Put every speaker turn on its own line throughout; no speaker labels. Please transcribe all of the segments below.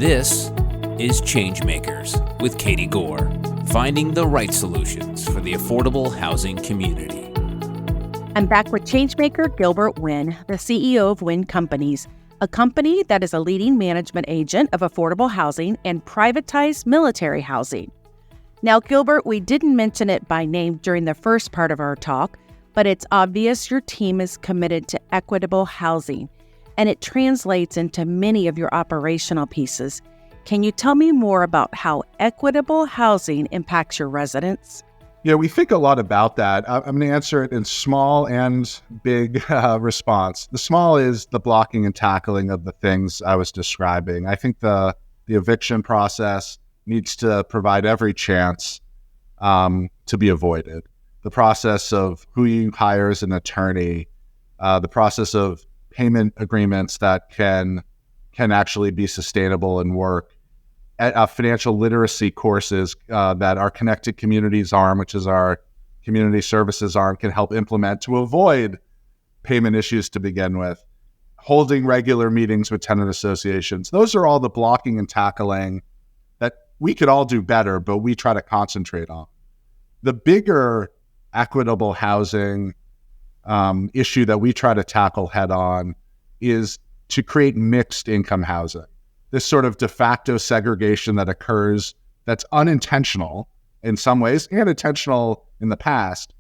This is ChangeMakers with Katie Gore, finding the right solutions for the affordable housing community.
I'm back with ChangeMaker Gilbert Winn, the CEO of WinnCompanies, a company that is a leading management agent of affordable housing and privatized military housing. Now, Gilbert, we didn't mention it by name during the first part of our talk, but it's obvious your team is committed to equitable housing, and it translates into many of your operational pieces. Can you tell me more about how equitable housing impacts your residents?
Yeah, we think a lot about that. I'm going to answer it in small and big response. The small is the blocking and tackling of the things I was describing. I think the eviction process needs to provide every chance to be avoided. The process of who you hire as an attorney, the process of payment agreements that can actually be sustainable and work, financial literacy courses that our Connected Communities arm, which is our community services arm, can help implement to avoid payment issues to begin with, holding regular meetings with tenant associations. Those are all the blocking and tackling that we could all do better, but we try to concentrate on. The bigger equitable housing issue that we try to tackle head on is to create mixed income housing. This sort of de facto segregation that occurs that's unintentional in some ways and intentional in the past,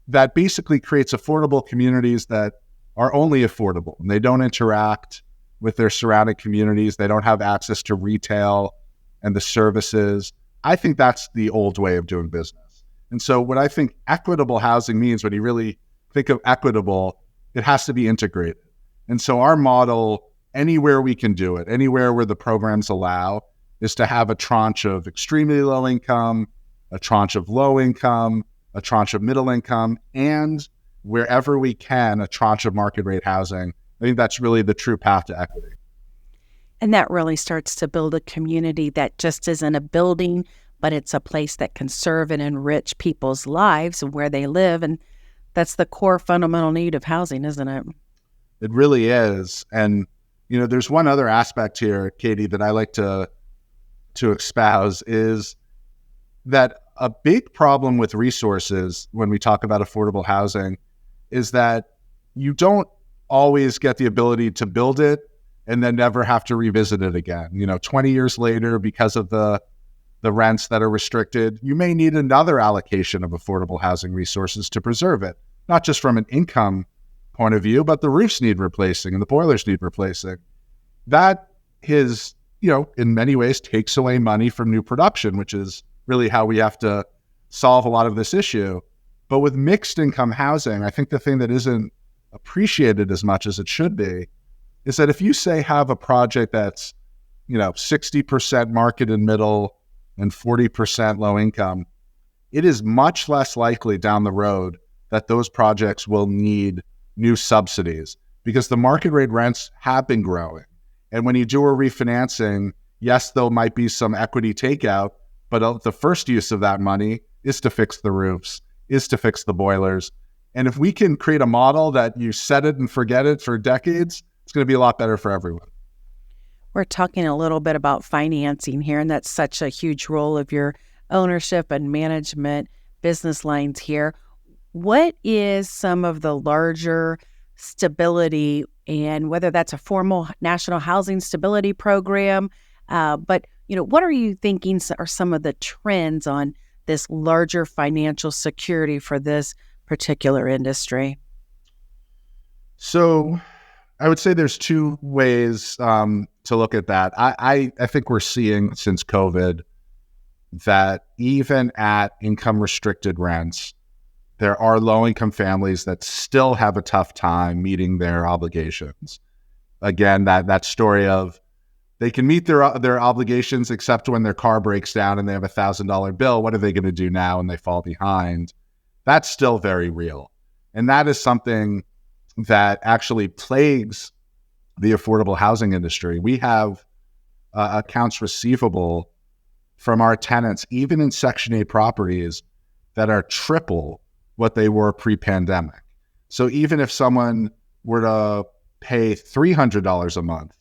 that basically creates affordable communities that are only affordable. And they don't interact with their surrounding communities. They don't have access to retail and the services. I think that's the old way of doing business. And so what I think equitable housing means, when you really think of equitable, it has to be integrated. And so our model, anywhere we can do it, anywhere where the programs allow, is to have a tranche of extremely low income, a tranche of low income, a tranche of middle income, and wherever we can, a tranche of market rate housing. I think that's really the true path to equity.
And that really starts to build a community that just isn't a building, but it's a place that can serve and enrich people's lives and where they live. And that's the core fundamental need of housing, isn't it?
It really is. And, there's one other aspect here, Katie, that I like to espouse, is that a big problem with resources when we talk about affordable housing is that you don't always get the ability to build it and then never have to revisit it again. 20 years later, because of the rents that are restricted, you may need another allocation of affordable housing resources to preserve it, not just from an income point of view, but the roofs need replacing and the boilers need replacing. That is, in many ways takes away money from new production, which is really how we have to solve a lot of this issue. But with mixed income housing, I think the thing that isn't appreciated as much as it should be is that if you say have a project that's, 60% market and middle and 40% low income, it is much less likely down the road that those projects will need new subsidies because the market rate rents have been growing. And when you do a refinancing, yes, there might be some equity takeout, but the first use of that money is to fix the roofs, is to fix the boilers. And if we can create a model that you set it and forget it for decades, it's going to be a lot better for everyone.
We're talking a little bit about financing here, and that's such a huge role of your ownership and management business lines here. What is some of the larger stability, and whether that's a formal national housing stability program, but what are you thinking are some of the trends on this larger financial security for this particular industry?
So I would say there's two ways to look at that. I think we're seeing since COVID that even at income restricted rents, there are low-income families that still have a tough time meeting their obligations. Again, that story of they can meet their obligations except when their car breaks down and they have a $1,000 bill. What are they going to do now when they fall behind? That's still very real. And that is something that actually plagues the affordable housing industry. We have accounts receivable from our tenants, even in Section 8 properties, that are triple what they were pre-pandemic. So even if someone were to pay $300 a month,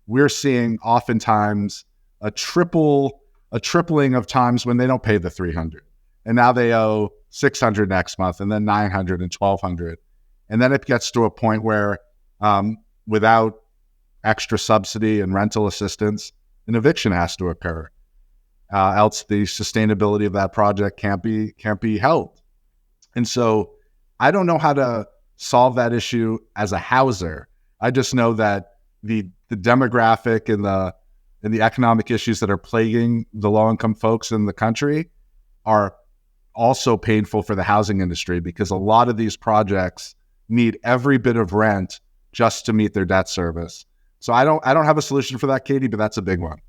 we're seeing oftentimes a tripling of times when they don't pay the 300, and now they owe 600 next month, and then 900 and 1200, and then it gets to a point where without extra subsidy and rental assistance, an eviction has to occur. Else the sustainability of that project can't be held. And so I don't know how to solve that issue as a houser. I just know that the demographic and the economic issues that are plaguing the low-income folks in the country are also painful for the housing industry, because a lot of these projects need every bit of rent just to meet their debt service. So I don't have a solution for that, Katie, but that's a big one.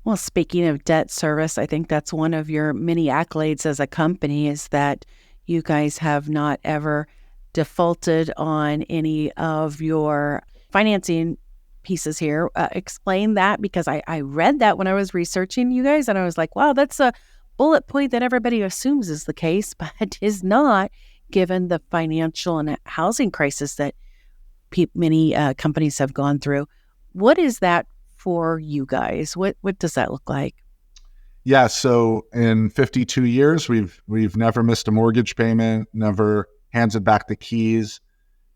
Well, speaking of debt service, I think that's one of your many accolades as a company, is that you guys have not ever defaulted on any of your financing pieces here. Explain that, because I read that when I was researching you guys, and I was like, wow, that's a bullet point that everybody assumes is the case, but is not, given the financial and housing crisis that many companies have gone through. What is that for you guys? What does that look like?
Yeah, so in 52 years, we've never missed a mortgage payment, never handed back the keys.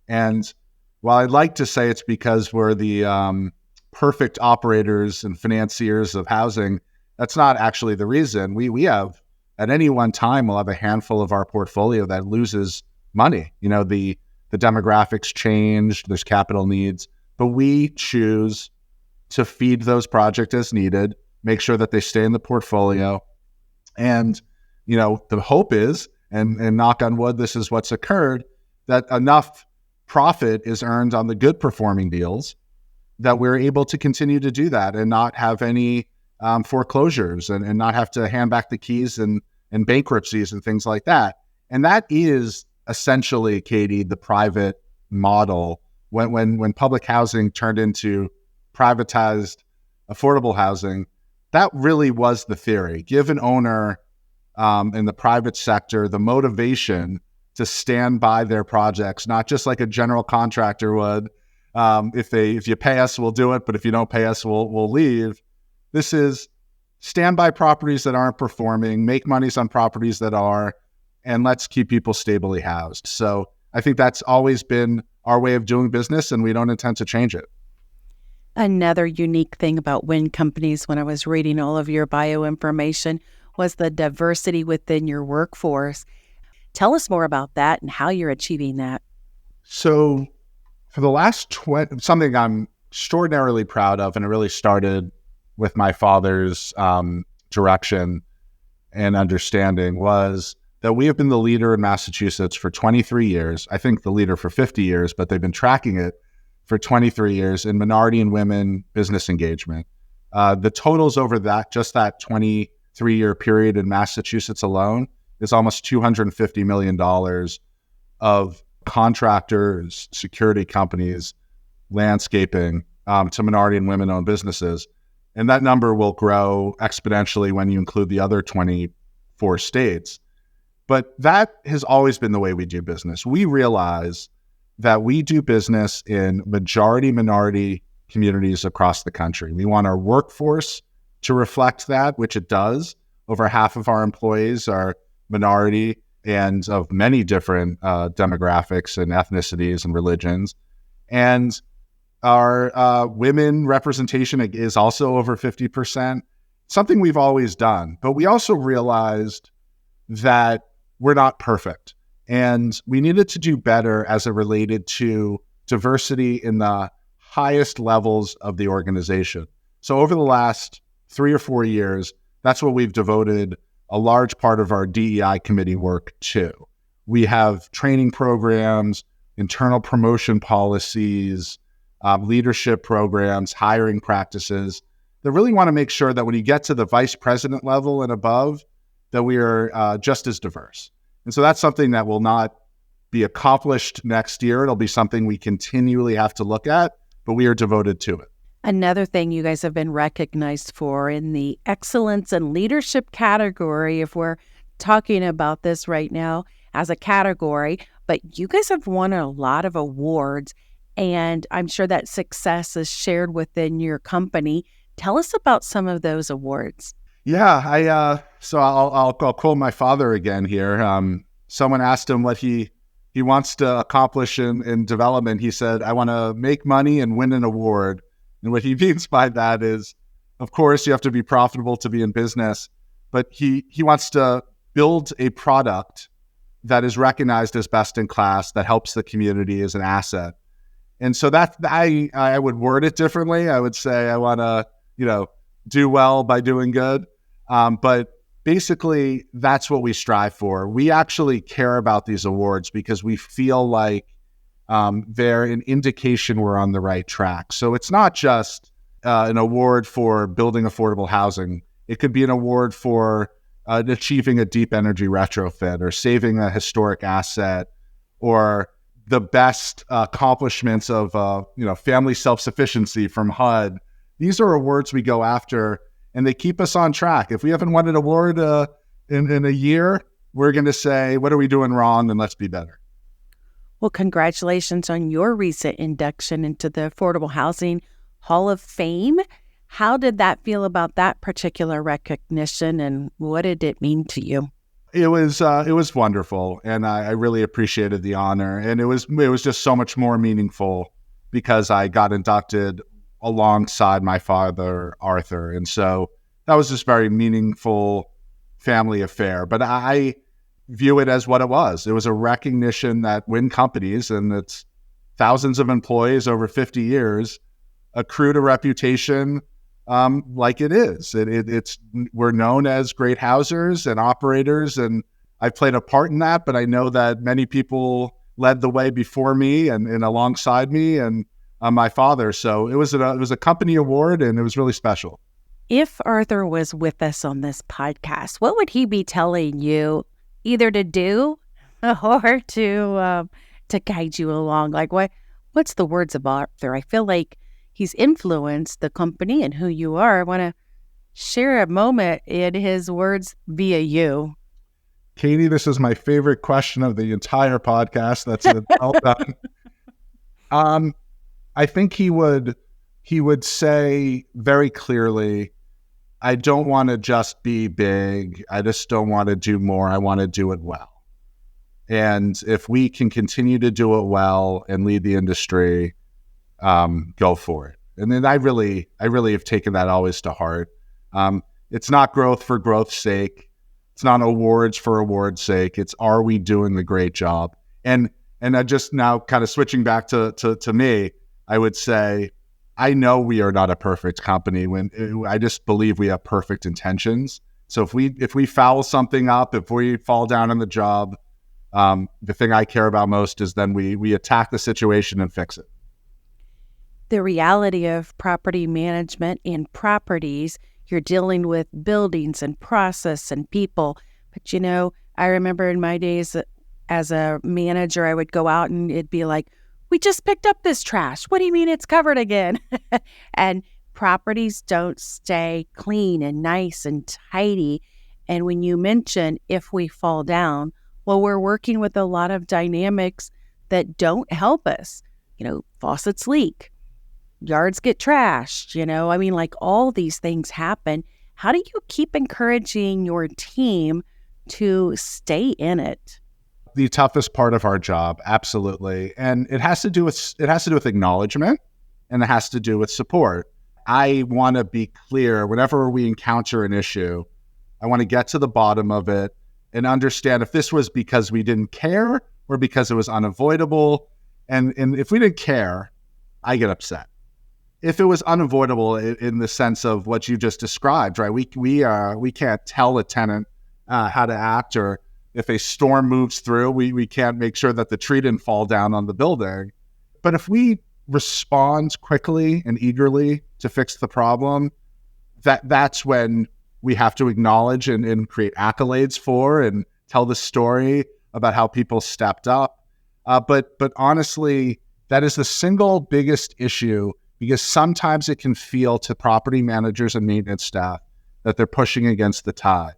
And while I'd like to say it's because we're the perfect operators and financiers of housing, that's not actually the reason. We have, at any one time, we'll have a handful of our portfolio that loses money. You know, the demographics changed, there's capital needs, but we choose to feed those projects as needed, make sure that they stay in the portfolio. And, you know, the hope is, and knock on wood, this is what's occurred, that enough profit is earned on the good performing deals that we're able to continue to do that and not have any foreclosures and not have to hand back the keys and bankruptcies and things like that. And that is essentially, Katie, the private model. When public housing turned into privatized affordable housing, that really was the theory. Give an owner in the private sector the motivation to stand by their projects, not just like a general contractor would. If you pay us, we'll do it, but if you don't pay us, we'll leave. This is stand by properties that aren't performing, make monies on properties that are, and let's keep people stably housed. So I think that's always been our way of doing business, and we don't intend to change it.
Another unique thing about WinnCompanies, when I was reading all of your bio information, was the diversity within your workforce. Tell us more about that and how you're achieving that.
So for the last something I'm extraordinarily proud of, and it really started with my father's direction and understanding, was that we have been the leader in Massachusetts for 23 years. I think the leader for 50 years, but they've been tracking it for 23 years in minority and women business engagement. The totals over that 23-year period in Massachusetts alone is almost $250 million of contractors, security companies, landscaping to minority and women-owned businesses. And that number will grow exponentially when you include the other 24 states. But that has always been the way we do business. We realize that we do business in majority minority communities across the country. We want our workforce to reflect that, which it does. Over half of our employees are minority and of many different demographics and ethnicities and religions. And our women representation is also over 50%, something we've always done. But we also realized that we're not perfect. And we needed to do better as it related to diversity in the highest levels of the organization. So over the last 3 or 4 years, that's what we've devoted a large part of our DEI committee work to. We have training programs, internal promotion policies, leadership programs, hiring practices that really want to make sure that when you get to the vice president level and above, that we are just as diverse. And so that's something that will not be accomplished next year. It'll be something we continually have to look at, but we are devoted to it.
Another thing you guys have been recognized for in the excellence and leadership category, if we're talking about this right now as a category, but you guys have won a lot of awards, and I'm sure that success is shared within your company. Tell us about some of those awards.
Yeah, so I'll quote my father again here. Someone asked him what he wants to accomplish in development. He said, "I want to make money and win an award." And what he means by that is, of course, you have to be profitable to be in business, but he wants to build a product that is recognized as best in class, that helps the community as an asset. And so that I would word it differently. I would say I want to, do well by doing good. But basically, that's what we strive for. We actually care about these awards because we feel like they're an indication we're on the right track. So it's not just an award for building affordable housing. It could be an award for achieving a deep energy retrofit or saving a historic asset or the best accomplishments of family self-sufficiency from HUD. These are awards we go after, and they keep us on track. If we haven't won an award in a year, we're going to say, what are we doing wrong, and let's be better.
Well, congratulations on your recent induction into the Affordable Housing Hall of Fame. How did that feel about that particular recognition, and what did it mean to you?
It was wonderful, and I really appreciated the honor. And it was just so much more meaningful because I got inducted alongside my father, Arthur. And so that was just very meaningful family affair. But I view it as what it was. It was a recognition that WinnCompanies and its thousands of employees over 50 years accrued a reputation like it is. We're known as great housers and operators, and I played a part in that, but I know that many people led the way before me and alongside me and my father. So it was a company award, and it was really special.
If Arthur was with us on this podcast, what would he be telling you either to do or to guide you along? Like what's the words of Arthur? I feel like he's influenced the company and who you are. I want to share a moment in his words via you.
Katie, this is my favorite question of the entire podcast. That's well done. I think he would say very clearly, I don't want to just be big. I just don't want to do more. I want to do it well. And if we can continue to do it well and lead the industry, go for it. And then I really have taken that always to heart. It's not growth for growth's sake. It's not awards for awards' sake. It's, are we doing the great job? And I just now kind of switching back to me, I would say, I know we are not a perfect company. I just believe we have perfect intentions. So if we foul something up, if we fall down on the job, the thing I care about most is then we attack the situation and fix it.
The reality of property management and properties, you're dealing with buildings and process and people. But I remember in my days as a manager, I would go out and it'd be like, we just picked up this trash. What do you mean it's covered again? And properties don't stay clean and nice and tidy. And when you mention if we fall down, well, we're working with a lot of dynamics that don't help us. Faucets leak, yards get trashed, like all these things happen. How do you keep encouraging your team to stay in it?
The toughest part of our job, absolutely. And it has to do with acknowledgement, and it has to do with support. I want to be clear whenever we encounter an issue, I want to get to the bottom of it and understand if this was because we didn't care or because it was unavoidable. And if we didn't care, I get upset. If it was unavoidable in the sense of what you just described, right? We can't tell a tenant how to act, or if a storm moves through, we can't make sure that the tree didn't fall down on the building. But if we respond quickly and eagerly to fix the problem, that's when we have to acknowledge and create accolades for and tell the story about how people stepped up. But honestly, that is the single biggest issue, because sometimes it can feel to property managers and maintenance staff that they're pushing against the tide.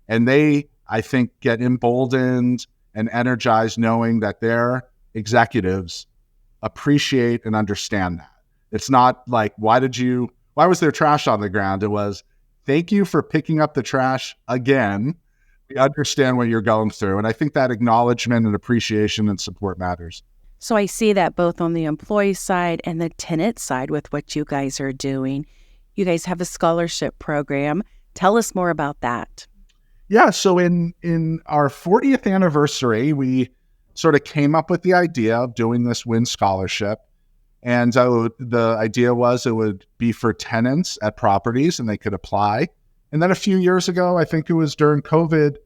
And they, I think, get emboldened and energized knowing that their executives appreciate and understand that. It's not like, why did you why was there trash on the ground? It was, thank you for picking up the trash again. We understand what you're going through. And I think that acknowledgement and appreciation and support matters.
So I see that both on the employee side and the tenant side with what you guys are doing. You guys have a scholarship program. Tell us more about that.
Yeah, so in our 40th anniversary, we sort of came up with the idea of doing this Winn Scholarship. And the idea was it would be for tenants at properties and they could apply. And then a few years ago, I think it was during COVID,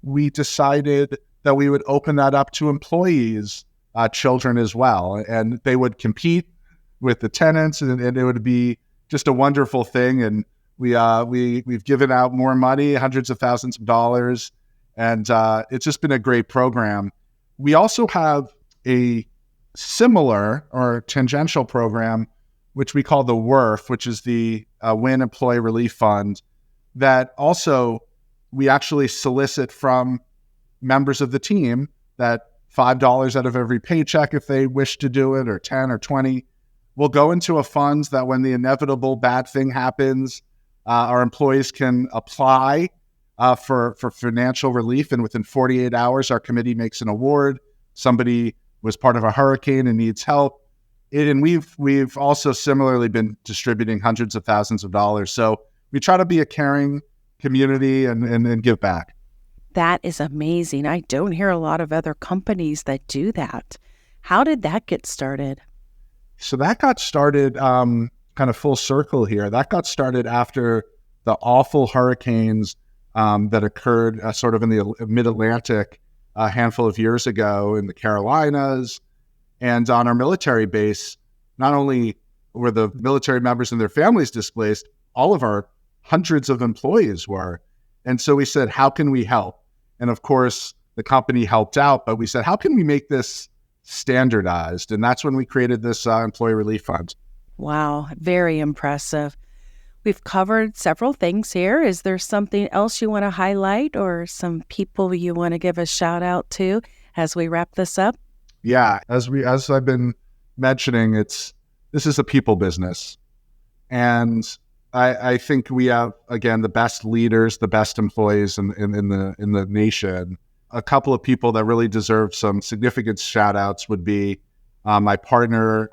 we decided that we would open that up to employees, children as well. And they would compete with the tenants and it would be just a wonderful thing. And we've given out more money, hundreds of thousands of dollars, and it's just been a great program. We also have a similar or tangential program, which we call the WRF, which is the Winn Employee Relief Fund, that also we actually solicit from members of the team that $5 out of every paycheck, if they wish to do it, or 10 or 20, will go into a fund that when the inevitable bad thing happens, our employees can apply for financial relief, and within 48 hours, our committee makes an award. Somebody was part of a hurricane and needs help, and we've also similarly been distributing hundreds of thousands of dollars. So we try to be a caring community and give back.
That is amazing. I don't hear a lot of other companies that do that. How did that get started?
So that got started kind of full circle here. That got started after the awful hurricanes that occurred sort of in the mid-Atlantic a handful of years ago in the Carolinas. And on our military base, not only were the military members and their families displaced, all of our hundreds of employees were. And so we said, how can we help? And of course, the company helped out, but we said, how can we make this standardized? And that's when we created this employee relief fund.
Wow, very impressive. We've covered several things here. Is there something else you want to highlight or some people you want to give a shout out to as we wrap this up?
Yeah, as I've been mentioning, this is a people business. And I think we have, again, the best leaders, the best employees in the nation. A couple of people that really deserve some significant shout outs would be my partner,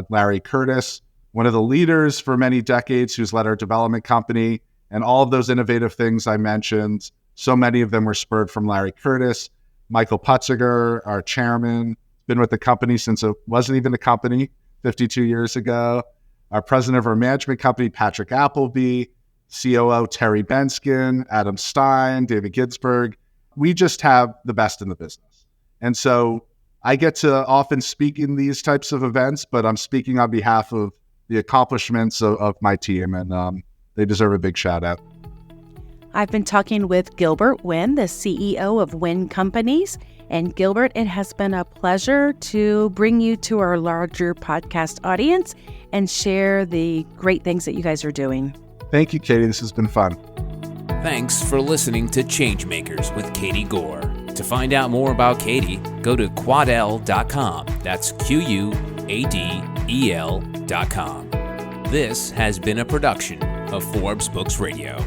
Larry Curtis, one of the leaders for many decades who's led our development company, and all of those innovative things I mentioned, so many of them were spurred from Larry Curtis. Michael Putziger, our chairman, been with the company since it wasn't even a company 52 years ago. Our president of our management company, Patrick Appleby, COO Terry Benskin, Adam Stein, David Ginsberg. We just have the best in the business. And so I get to often speak in these types of events, but I'm speaking on behalf of the accomplishments of my team, and they deserve a big shout out.
I've been talking with Gilbert Winn, the CEO of WinnCompanies. And Gilbert, it has been a pleasure to bring you to our larger podcast audience and share the great things that you guys are doing.
Thank you, Katie. This has been fun.
Thanks for listening to ChangeMakers with Katie Gore. To find out more about Katie, go to quadel.com. That's QUADEL.com. This has been a production of Forbes Books Radio.